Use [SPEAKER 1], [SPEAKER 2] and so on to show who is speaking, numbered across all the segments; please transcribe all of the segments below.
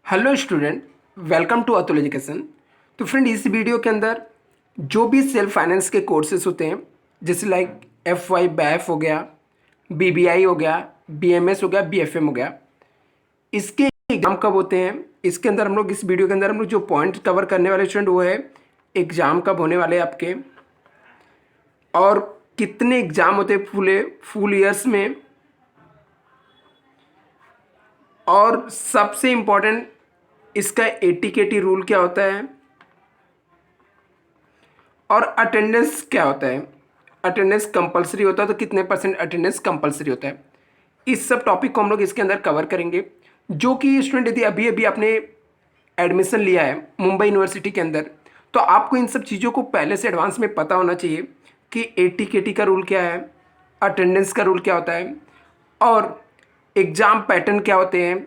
[SPEAKER 1] Hello student, welcome to Atul education. तो friend, इस video के अंदर जो भी सेल्फ फाइनेंस के कोर्सेज होते हैं, जैसे लाइक एफ वाई बैफ हो गया, बीबीआई हो गया, बीएमएस हो गया, बीएफएम हो गया, इसके एग्जाम कब होते हैं, इसके अंदर हम लोग इस वीडियो के अंदर हम लोग जो पॉइंट कवर करने वाले स्टूडेंट वो है एग्ज़ाम कब होने वाले हैं आपके, और कितने एग्ज़ाम होते हैं फुल ईयर्स में, और सबसे इम्पोर्टेंट इसका एटीकेटी रूल क्या होता है, और अटेंडेंस क्या होता है। अटेंडेंस कंपलसरी होता है तो कितने परसेंट अटेंडेंस कंपलसरी होता है। इस सब टॉपिक को हम लोग इसके अंदर कवर करेंगे। जो कि स्टूडेंट यदि अभी अभी आपने एडमिशन लिया है मुंबई यूनिवर्सिटी के अंदर, तो आपको इन सब चीज़ों को पहले से एडवांस में पता होना चाहिए कि एटीकेटी का रूल क्या है, अटेंडेंस का रूल क्या होता है, और एग्ज़ाम पैटर्न क्या होते हैं,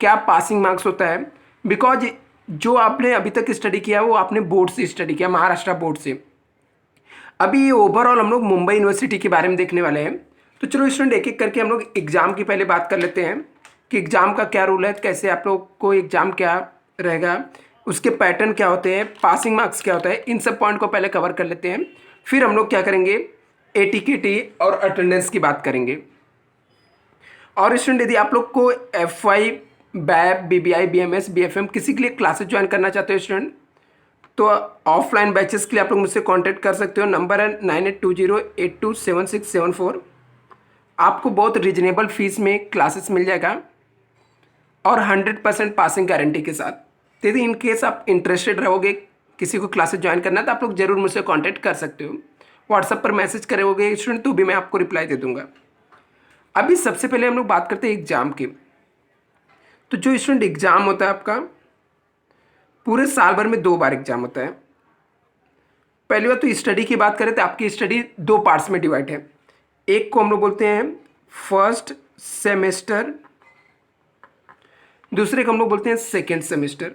[SPEAKER 1] क्या पासिंग मार्क्स होता है। बिकॉज जो आपने अभी तक स्टडी किया है वो आपने बोर्ड से स्टडी किया, महाराष्ट्र बोर्ड से। अभी ये ओवरऑल हम लोग मुंबई यूनिवर्सिटी के बारे में देखने वाले हैं। तो चलो स्टूडेंट, एक एक करके हम लोग एग्ज़ाम की पहले बात कर लेते हैं कि एग्ज़ाम का क्या रूल है, कैसे आप लोग को एग्ज़ाम क्या रहेगा, उसके पैटर्न क्या होते हैं, पासिंग मार्क्स क्या होता है। इन सब पॉइंट को पहले कवर कर लेते हैं, फिर हम लोग क्या करेंगे, एटीकेटी और अटेंडेंस की बात करेंगे। और स्टूडेंट, यदि आप लोग को F Y BAF BBI BMS BFM किसी के लिए क्लासेस ज्वाइन करना चाहते हो स्टूडेंट, तो ऑफलाइन बैचेस के लिए आप लोग मुझसे कांटेक्ट कर सकते हो। नंबर है 9820827674। आपको बहुत रिजनेबल फीस में क्लासेस मिल जाएगा और 100% पासिंग गारंटी के साथ। यदि इन केस आप इंटरेस्टेड रहोगे किसी को क्लासेस ज्वाइन करना, तो आप लोग जरूर मुझसे कांटेक्ट कर सकते हो। व्हाट्सएप पर मैसेज करोगे स्टूडेंट तो भी मैं आपको रिप्लाई दे दूंगा। अभी सबसे पहले हम लोग बात करते हैं एग्जाम की। तो जो स्टूडेंट एग्जाम होता है आपका, पूरे साल भर में 2 बार एग्जाम होता है। पहली बात तो स्टडी की बात करें तो आपकी स्टडी 2 पार्ट्स में डिवाइड है। एक को हम लोग बोलते हैं फर्स्ट सेमेस्टर, दूसरे को हम लोग बोलते हैं सेकेंड सेमेस्टर।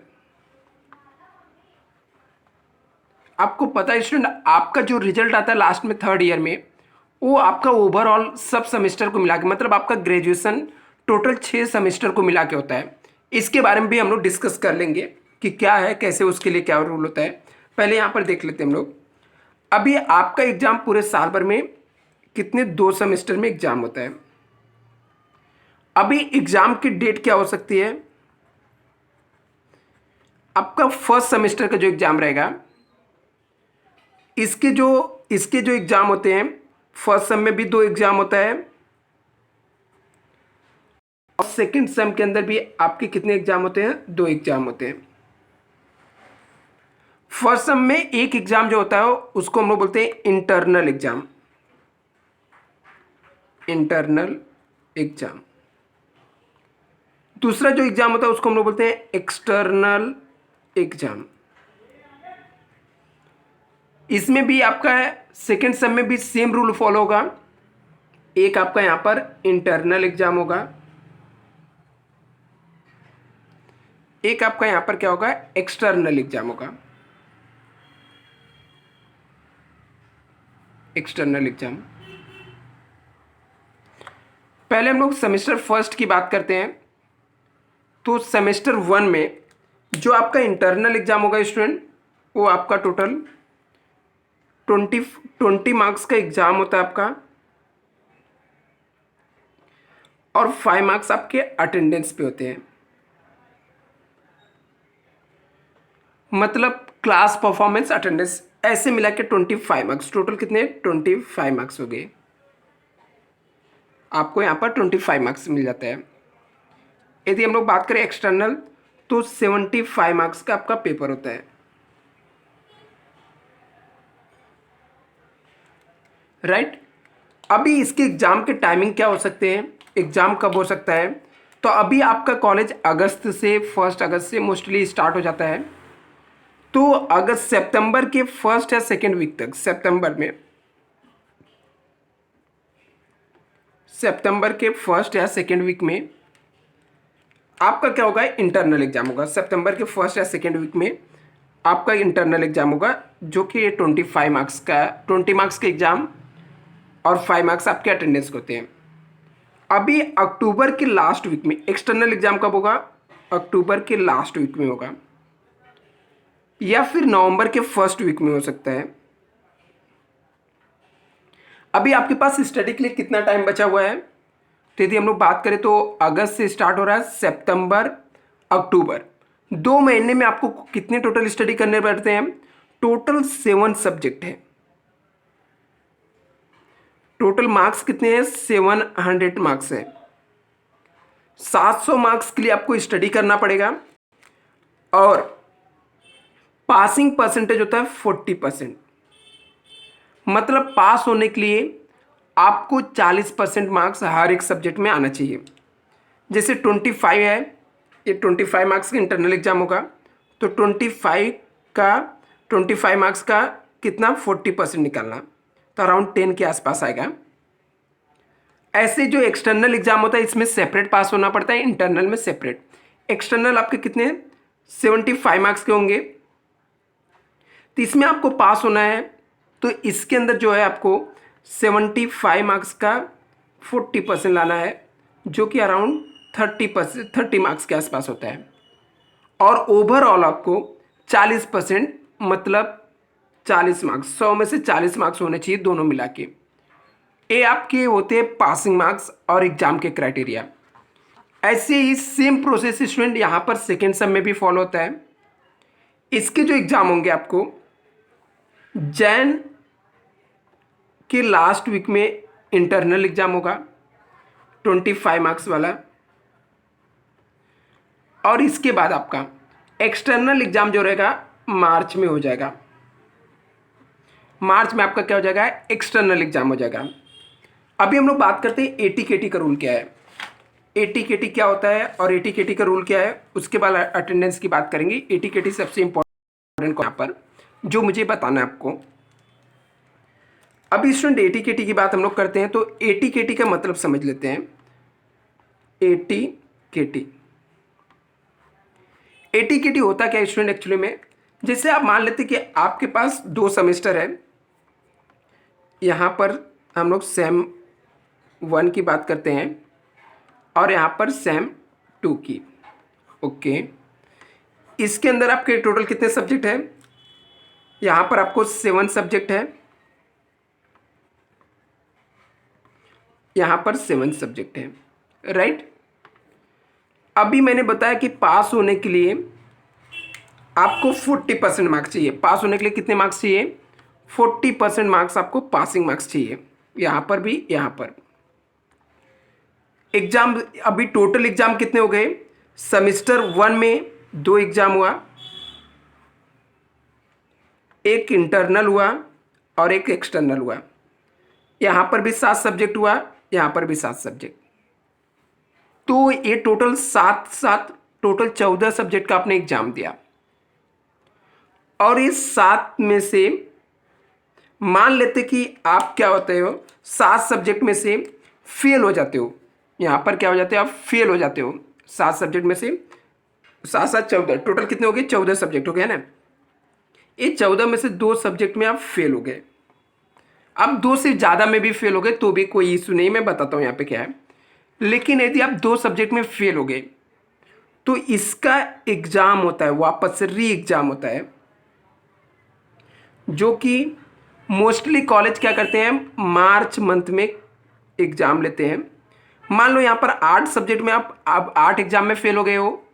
[SPEAKER 1] आपको पता है स्टूडेंट, आपका जो रिजल्ट आता है लास्ट में 3rd ईयर में, वो आपका ओवरऑल सब सेमेस्टर को मिला के, मतलब आपका ग्रेजुएशन टोटल 6 सेमेस्टर को मिला के होता है। इसके बारे में भी हम लोग डिस्कस कर लेंगे कि क्या है, कैसे, उसके लिए क्या रूल होता है। पहले यहाँ पर देख लेते हैं हम लोग। अभी आपका एग्जाम पूरे साल भर में कितने 2 सेमेस्टर में एग्जाम होता है। अभी एग्जाम की डेट क्या हो सकती है, आपका फर्स्ट सेमेस्टर का जो एग्जाम रहेगा, इसके जो एग्जाम होते हैं, फर्स्ट सेम में भी 2 एग्जाम होता है, और सेकंड सेम के अंदर भी आपके कितने एग्जाम होते हैं, 2 एग्जाम होते हैं। फर्स्ट सेम में एक एग्जाम जो होता है उसको हम लोग बोलते हैं इंटरनल एग्जाम। Internal exam. दूसरा जो एग्जाम होता है उसको हम लोग बोलते हैं एक्सटर्नल एग्जाम। इसमें भी आपका सेकेंड सेम में भी सेम रूल फॉलो होगा। एक आपका यहां पर इंटरनल एग्जाम होगा, एक आपका यहां पर क्या होगा, एक्सटर्नल एग्जाम होगा। External exam. पहले हम लोग सेमेस्टर फर्स्ट की बात करते हैं। तो सेमेस्टर 1 में जो आपका इंटरनल एग्जाम होगा स्टूडेंट, वो आपका टोटल 20 मार्क्स का एग्जाम होता है आपका, और 5 मार्क्स आपके अटेंडेंस पे होते हैं। मतलब क्लास परफॉर्मेंस अटेंडेंस ऐसे मिला के 25 मार्क्स, टोटल कितने, 25 मार्क्स हो गए। आपको यहाँ पर 25 मार्क्स मिल जाता है। यदि हम लोग बात करें एक्सटर्नल, तो 75 मार्क्स का आपका पेपर होता है। राइट। अभी इसके एग्जाम के टाइमिंग क्या हो सकते हैं, एग्जाम कब हो सकता है। तो अभी आपका कॉलेज अगस्त से 1 अगस्त से मोस्टली स्टार्ट हो जाता है। तो अगस्त सितंबर के 1 या 2 वीक तक, सितंबर के 1 या 2 वीक में आपका क्या होगा, इंटरनल एग्जाम होगा। सितंबर के 1 या 2 वीक में आपका इंटरनल एग्जाम होगा, जो कि 25 मार्क्स का, 20 मार्क्स का एग्जाम और 5 मार्क्स आपके अटेंडेंस के होते हैं। अभी अक्टूबर के लास्ट वीक में एक्सटर्नल एग्जाम कब होगा, अक्टूबर के लास्ट वीक में होगा या फिर नवंबर के फर्स्ट वीक में हो सकता है। अभी आपके पास स्टडी के लिए कितना टाइम बचा हुआ है? तो यदि हम लोग बात करें तो अगस्त से स्टार्ट हो रहा है, सितंबर, अक्टूबर, 2 महीने में आपको कितने टोटल स्टडी करने पड़ते हैं? टोटल 7 सब्जेक्ट है। टोटल मार्क्स कितने हैं? 700 मार्क्स है। 700 मार्क्स के लिए आपको स्टडी करना पड़ेगा और पासिंग परसेंटेज होता है 40%। मतलब पास होने के लिए आपको 40% मार्क्स हर एक सब्जेक्ट में आना चाहिए। जैसे 25 है, ये 25 मार्क्स का इंटरनल एग्जाम होगा, तो 25 मार्क्स का कितना 40% निकालना, तो अराउंड 10 के आसपास आएगा। ऐसे जो एक्सटर्नल एग्जाम होता है इसमें सेपरेट पास होना पड़ता है, इंटरनल में सेपरेट। एक्सटर्नल आपके कितने 75 मार्क्स के होंगे, तो इसमें आपको पास होना है, तो इसके अंदर जो है आपको 75 मार्क्स का 40% लाना है, जो कि अराउंड 30 मार्क्स के आसपास होता है। और ओवरऑल आपको 40%, मतलब 40 मार्क्स, 100 में से 40 मार्क्स होने चाहिए दोनों मिला के। ये आपके होते हैं पासिंग मार्क्स और एग्जाम के क्राइटेरिया। ऐसे ही सेम प्रोसेस स्टूडेंट यहाँ पर सेकेंड सेम में भी फॉलो होता है। इसके जो एग्जाम होंगे आपको जैन के लास्ट वीक में इंटरनल एग्जाम होगा 25 मार्क्स वाला, और इसके बाद आपका एक्सटर्नल एग्जाम जो रहेगा मार्च में हो जाएगा। मार्च में आपका क्या हो जाएगा? एक्सटर्नल एग्जाम हो जाएगा। अभी हम लोग बात करते हैं एटीकेटी का रूल क्या है। एटीकेटी क्या होता है और एटीकेटी का रूल क्या है, उसके बाद अटेंडेंस की बात करेंगे। एटीकेटी सबसे इंपॉर्टेंट यहाँ पर जो मुझे बताना है आपको। अभी स्टूडेंट एटीकेटी की बात हम लोग करते हैं, तो एटीकेटी का मतलब समझ लेते हैं। एटीकेटी एटीकेटी होता क्या है स्टूडेंट एक्चुअली में? जैसे आप मान लेते कि आपके पास 2 सेमेस्टर है, यहाँ पर हम लोग सेम 1 की बात करते हैं और यहाँ पर सेम 2 की। ओके, इसके अंदर आपके टोटल कितने सब्जेक्ट हैं? यहाँ पर आपको 7 सब्जेक्ट है, यहाँ पर 7 सब्जेक्ट है, राइट। अभी मैंने बताया कि पास होने के लिए आपको 40% मार्क्स चाहिए। पास होने के लिए कितने मार्क्स चाहिए? 40% मार्क्स आपको पासिंग मार्क्स चाहिए, यहाँ पर भी, यहाँ पर। एग्जाम अभी टोटल एग्जाम कितने हो गए? सेमेस्टर 1 में 2 एग्जाम हुआ, एक इंटरनल हुआ और एक एक्सटर्नल हुआ। यहाँ पर भी 7 सब्जेक्ट हुआ, यहाँ पर भी 7 सब्जेक्ट। तो ये टोटल 7 टोटल 14 सब्जेक्ट का आपने एग्जाम दिया। और इस 7 में से मान लेते कि आप क्या होते हो, 7 सब्जेक्ट में से फेल हो जाते हो। यहाँ पर क्या हो जाते हो? आप फेल हो जाते हो। 7 सब्जेक्ट में से 7 14, टोटल कितने हो गए? 14 सब्जेक्ट हो गए ना। ये 14 में से 2 सब्जेक्ट में आप फेल हो गए। अब 2 से ज़्यादा में भी फेल हो गए तो भी कोई इशू नहीं, मैं बताता हूँ यहाँ पे क्या है। लेकिन यदि आप 2 सब्जेक्ट में फेल हो गए तो इसका एग्जाम होता है, वापस से री एग्जाम होता है, जो कि मोस्टली कॉलेज क्या करते हैं, मार्च मंथ में एग्जाम लेते हैं। मान लो यहाँ पर 8 सब्जेक्ट में आप 8 एग्जाम में फेल हो गए हो,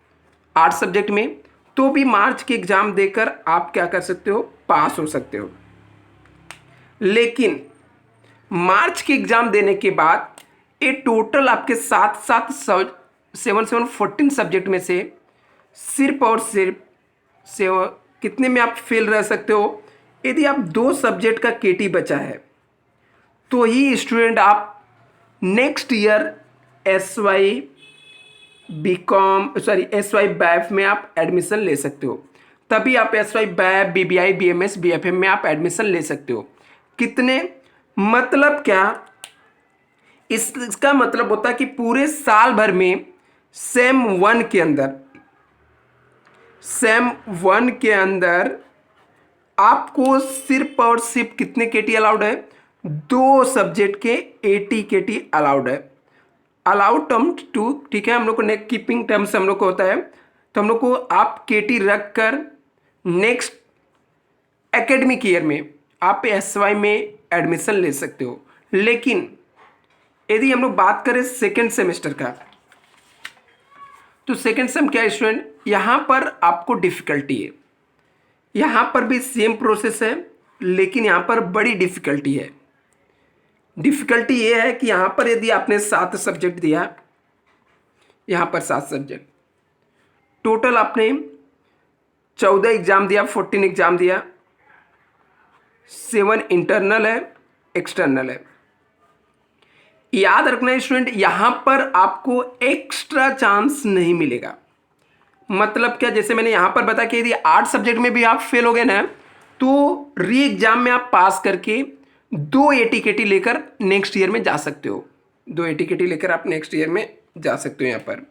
[SPEAKER 1] 8 सब्जेक्ट में, तो भी मार्च के एग्जाम देकर आप क्या कर सकते हो? पास हो सकते हो। लेकिन मार्च के एग्जाम देने के बाद ये टोटल आपके 7 14 सब्जेक्ट में से सिर्फ और सिर्फ कितने में आप फेल रह सकते हो? यदि आप 2 सब्जेक्ट का केटी बचा है तो ही स्टूडेंट आप नेक्स्ट ईयर SY BAF में आप एडमिशन ले सकते हो। तभी आप SY BAF, BBI, BMS, BFM में आप एडमिशन ले सकते हो। कितने? मतलब क्या? इसका मतलब होता है कि पूरे साल भर में सेम 1 के अंदर आपको सिर्फ और सिर्फ कितने केटी अलाउड है? 2 सब्जेक्ट के 80 केटी अलाउड है। अलाउड टर्म 2, ठीक है। हम लोग को नेक कीपिंग टर्म्स हम लोग को होता है तो हम लोग को आप केटी रख कर नेक्स्ट एकेडमिक ईयर में आप एसवाई में एडमिशन ले सकते हो। लेकिन यदि हम लोग बात करें सेकेंड सेमेस्टर का, तो सेकेंड सेम क्या है स्टूडेंट, यहाँ पर आपको डिफिकल्टी है। यहाँ पर भी सेम प्रोसेस है, लेकिन यहाँ पर बड़ी डिफिकल्टी है। डिफिकल्टी ये है कि यहाँ पर यदि आपने 7 सब्जेक्ट दिया, यहाँ पर 7 सब्जेक्ट टोटल आपने 14 एग्जाम दिया, 14 एग्जाम दिया, 7 इंटरनल है, एक्सटर्नल है। याद रखना स्टूडेंट, यहां पर आपको एक्स्ट्रा चांस नहीं मिलेगा। मतलब क्या, जैसे मैंने यहां पर बताया कि यदि 8 सब्जेक्ट में भी आप फेल हो गए ना, तो री एग्जाम में आप पास करके 2 एटीकेटी लेकर नेक्स्ट ईयर में जा सकते हो। 2 एटीकेटी लेकर आप नेक्स्ट ईयर में जा सकते हो यहां पर।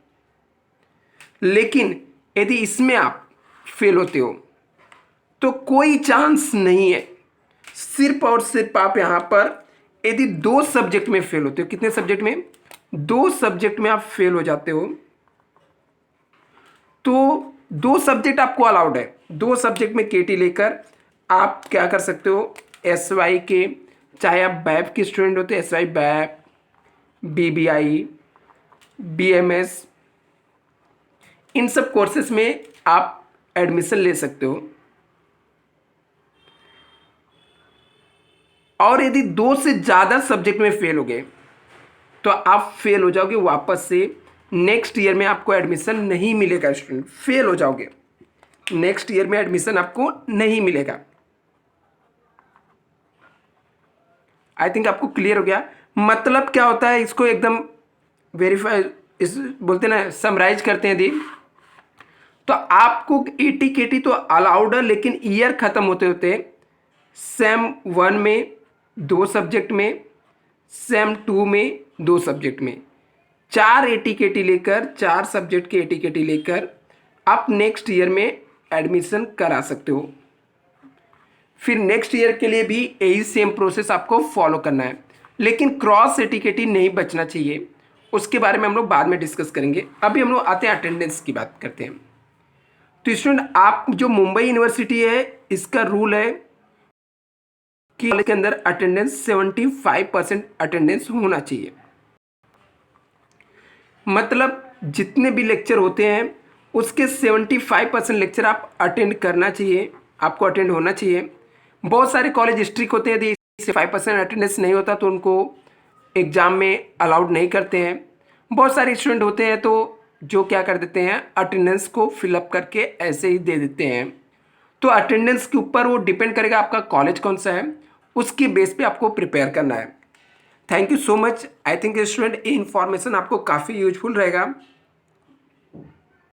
[SPEAKER 1] लेकिन यदि इसमें आप फेल होते हो तो कोई चांस नहीं है। सिर्फ और सिर्फ आप यहां पर यदि 2 सब्जेक्ट में फेल होते हो, कितने सब्जेक्ट में, 2 सब्जेक्ट में आप फेल हो जाते हो, तो 2 सब्जेक्ट आपको अलाउड है। 2 सब्जेक्ट में केटी लेकर आप क्या कर सकते हो, एसवाई के, चाहे आप बैप के स्टूडेंट होते, एसवाई, बैप, बीबीआई, बीएमएस, इन सब कोर्सेज में आप एडमिशन ले सकते हो। और यदि 2 से ज़्यादा सब्जेक्ट में फेल हो गए तो आप फेल हो जाओगे, वापस से नेक्स्ट ईयर में आपको एडमिशन नहीं मिलेगा। स्टूडेंट फेल हो जाओगे, नेक्स्ट ईयर में एडमिशन आपको नहीं मिलेगा। आई थिंक आपको क्लियर हो गया। मतलब क्या होता है, इसको एकदम वेरीफाई, इस बोलते ना, समराइज करते हैं दी, तो आपको एटीकेटी तो अलाउड है, लेकिन ईयर खत्म होते होते सेम 1 में 2 सब्जेक्ट में, सेम 2 में 2 सब्जेक्ट में 4 एटीकेटी लेकर, 4 सब्जेक्ट के एटीकेटी लेकर आप नेक्स्ट ईयर में एडमिशन करा सकते हो। फिर नेक्स्ट ईयर के लिए भी यही सेम प्रोसेस आपको फॉलो करना है, लेकिन क्रॉस एटीकेटी नहीं बचना चाहिए। उसके बारे में हम लोग बाद में डिस्कस करेंगे। अभी हम लोग आते हैं अटेंडेंस की बात करते हैं। तो स्टूडेंट, आप जो मुंबई यूनिवर्सिटी है, इसका रूल है कि कॉलेज के अंदर अटेंडेंस 75% अटेंडेंस होना चाहिए। मतलब जितने भी लेक्चर होते हैं उसके 75% लेक्चर आप अटेंड करना चाहिए, आपको अटेंड होना चाहिए। बहुत सारे कॉलेज स्ट्रिक्ट होते हैं, यदि 5% अटेंडेंस नहीं होता तो उनको एग्ज़ाम में अलाउड नहीं करते हैं। बहुत सारे स्टूडेंट होते हैं तो जो क्या कर देते हैं, अटेंडेंस को फिलअप करके ऐसे ही दे देते हैं। तो अटेंडेंस के ऊपर वो डिपेंड करेगा आपका कॉलेज कौन सा है, उसके बेस पे आपको प्रिपेयर करना है। Thank you so much. I think student ये इन्फॉर्मेशन आपको काफ़ी यूजफुल रहेगा।